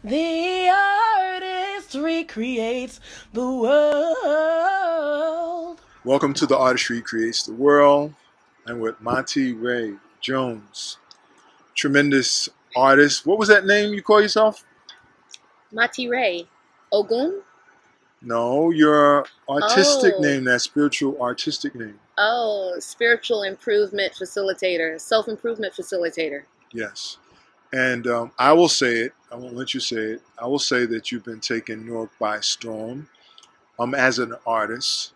The artist recreates the world. Welcome to The Artistry Creates the World. I'm with MaatiRe Jones. Tremendous artist. What was that name you call yourself? MaatiRe. Ogun? No, your artistic Oh. name, that spiritual artistic name. Oh, spiritual improvement facilitator, self-improvement facilitator. Yes. And I will say it. I won't let you say it. I will say that you've been taking New York by storm as an artist.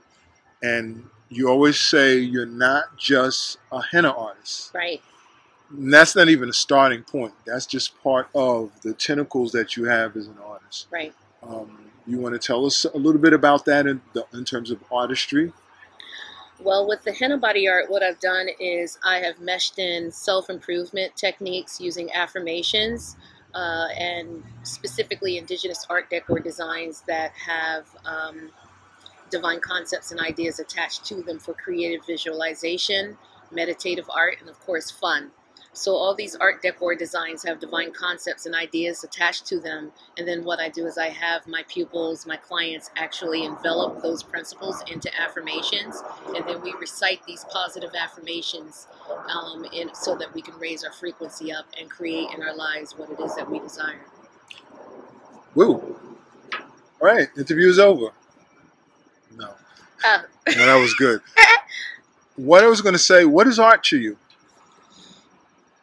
And you always say you're not just a henna artist. Right. And that's not even a starting point. That's just part of the tentacles that you have as an artist. Right. You want to tell us a little bit about that in terms of artistry? Well, with the henna body art, what I've done is I have meshed in self-improvement techniques using affirmations and specifically indigenous art decor designs that have divine concepts and ideas attached to them for creative visualization, meditative art, and of course fun. So all these art decor designs have divine concepts and ideas attached to them, and then what I do is I have my pupils, my clients actually envelop those principles into affirmations, and then we recite these positive affirmations so that we can raise our frequency up and create in our lives what it is that we desire. Woo! All right, interview is over. No. No, that was good. What I was going to say, what is art to you?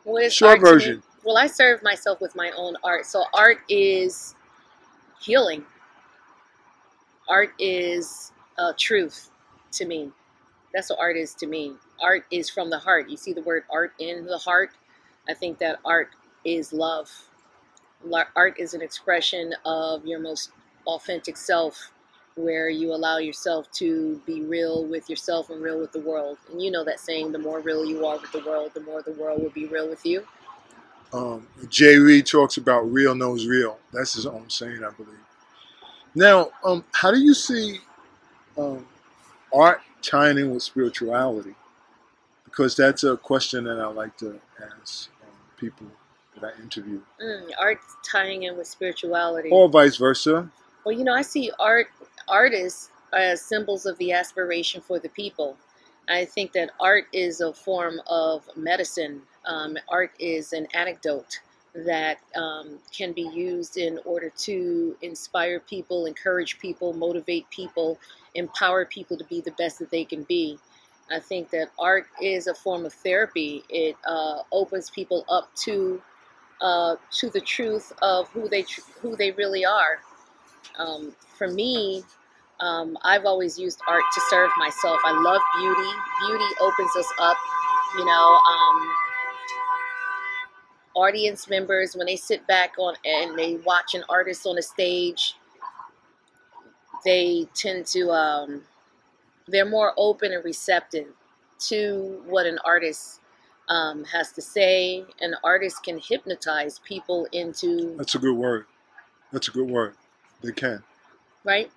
What is short version? Well, I serve myself with my own art. So art is healing. Art is truth to me. That's what art is to me. Art is from the heart. You see the word art in the heart? I think that art is love. Art is an expression of your most authentic self, where you allow yourself to be real with yourself and real with the world. And you know that saying, the more real you are with the world will be real with you. Jay Reed talks about real knows real. That's his own saying, I believe. Now, how do you see art tying in with spirituality? Because that's a question that I like to ask people that I interview. Art tying in with spirituality. Or vice versa. Well, you know, I see artists as symbols of the aspiration for the people. I think that art is a form of medicine. Art is an anecdote that can be used in order to inspire people, encourage people, motivate people, empower people to be the best that they can be. I think that art is a form of therapy. It opens people up to the truth of who they really are. For me, I've always used art to serve myself. I love beauty. Beauty opens us up. You know, audience members, when they sit back on and they watch an artist on a stage, they tend to, they're more open and receptive to what an artist has to say. An artist can hypnotize people into... That's a good word. That's a good word. They can. Right?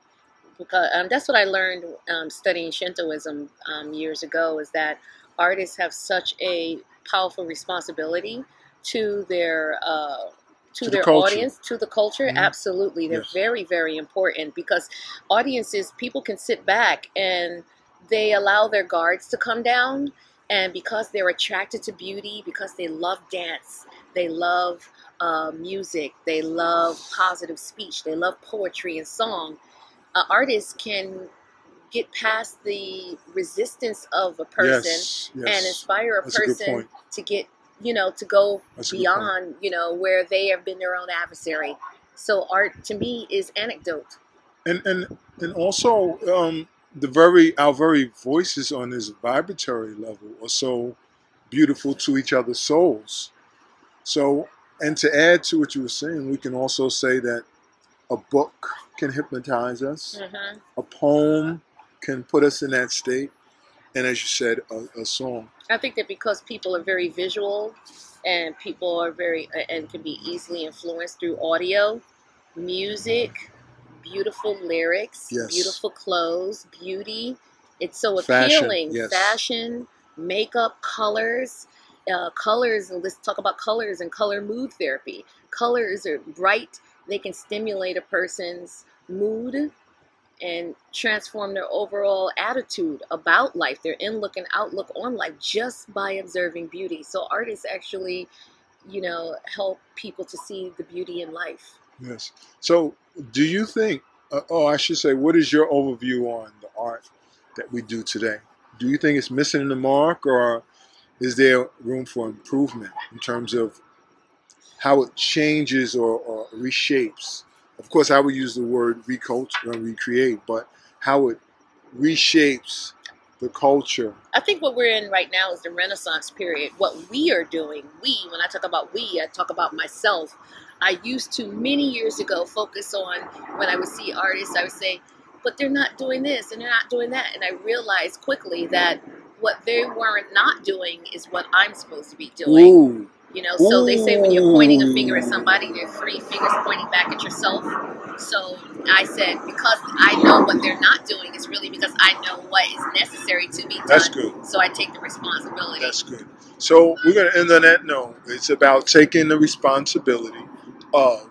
Because that's what I learned studying Shintoism years ago, is that artists have such a powerful responsibility to their audience, to the culture. Mm-hmm. Absolutely. They're very, very important, because audiences, people can sit back and they allow their guards to come down, and because they're attracted to beauty, because they love dance, they love music, they love positive speech, they love poetry and song, artists can get past the resistance of a person and inspire a person to get, to go beyond, where they have been their own adversary. So art to me is anecdote. And also our very voices on this vibratory level are so beautiful to each other's souls. So, and to add to what you were saying, we can also say that a book can hypnotize us. Mm-hmm. A poem can put us in that state. And as you said, a song. I think that because people are very visual, and people are and can be easily influenced through audio, music, beautiful lyrics, beautiful clothes, beauty. It's so appealing. Fashion, makeup, colors. Colors, and let's talk about colors and color mood therapy. Colors are bright, they can stimulate a person's mood and transform their overall attitude about life, their inlook and outlook on life, just by observing beauty. So artists actually, you know, help people to see the beauty in life. Yes. So do you think, I should say, what is your overview on the art that we do today? Do you think it's missing the mark, or is there room for improvement in terms of how it changes or reshapes? Of course, I would use the word reculture and recreate, but how it reshapes the culture. I think what we're in right now is the Renaissance period. What we are doing, when I talk about we, I talk about myself. I used to, many years ago, focus on, when I would see artists, I would say, but they're not doing this and they're not doing that. And I realized quickly that what they weren't not doing is what I'm supposed to be doing. Ooh. You know, so they say when you're pointing a finger at somebody, there are 3 fingers pointing back at yourself. So I said, because I know what they're not doing, it's really because I know what is necessary to be done. That's good. So I take the responsibility. That's good. So we're going to end on that note. It's about taking the responsibility of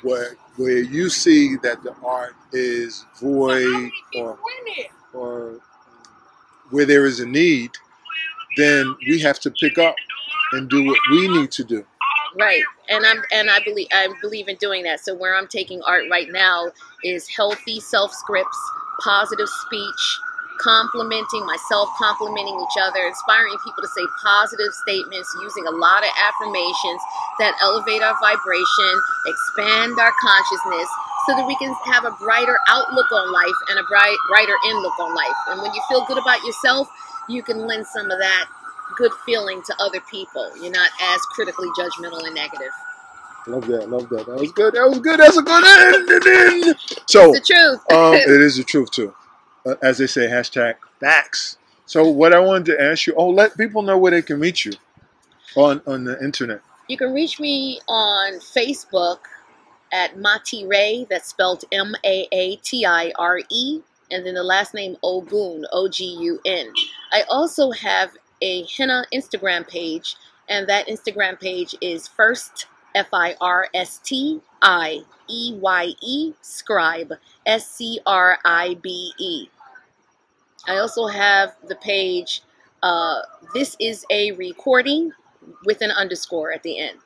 where you see that the art is void, or where there is a need, then we have to pick up and do what we need to do. Right, and I believe in doing that. So where I'm taking art right now is healthy self scripts, positive speech, complimenting myself, complimenting each other, inspiring people to say positive statements, using a lot of affirmations that elevate our vibration, expand our consciousness, so that we can have a brighter outlook on life and a brighter inlook on life. And when you feel good about yourself, you can lend some of that good feeling to other people. You're not as critically judgmental and negative. Love that. Love that. That was good. That was good. That's a good end. So it's the truth. It is the truth too. As they say, hashtag facts. So what I wanted to ask you, let people know where they can reach you on the internet. You can reach me on Facebook at MaatiRe, that's spelled M-A-A-T-I-R-E, and then the last name Ogun, O-G-U-N. I also have a henna Instagram page, and that Instagram page is First, F-I-R-S-T-I-E-Y-E, Scribe, S-C-R-I-B-E. I also have the page, This is a Recording, with an underscore at the end.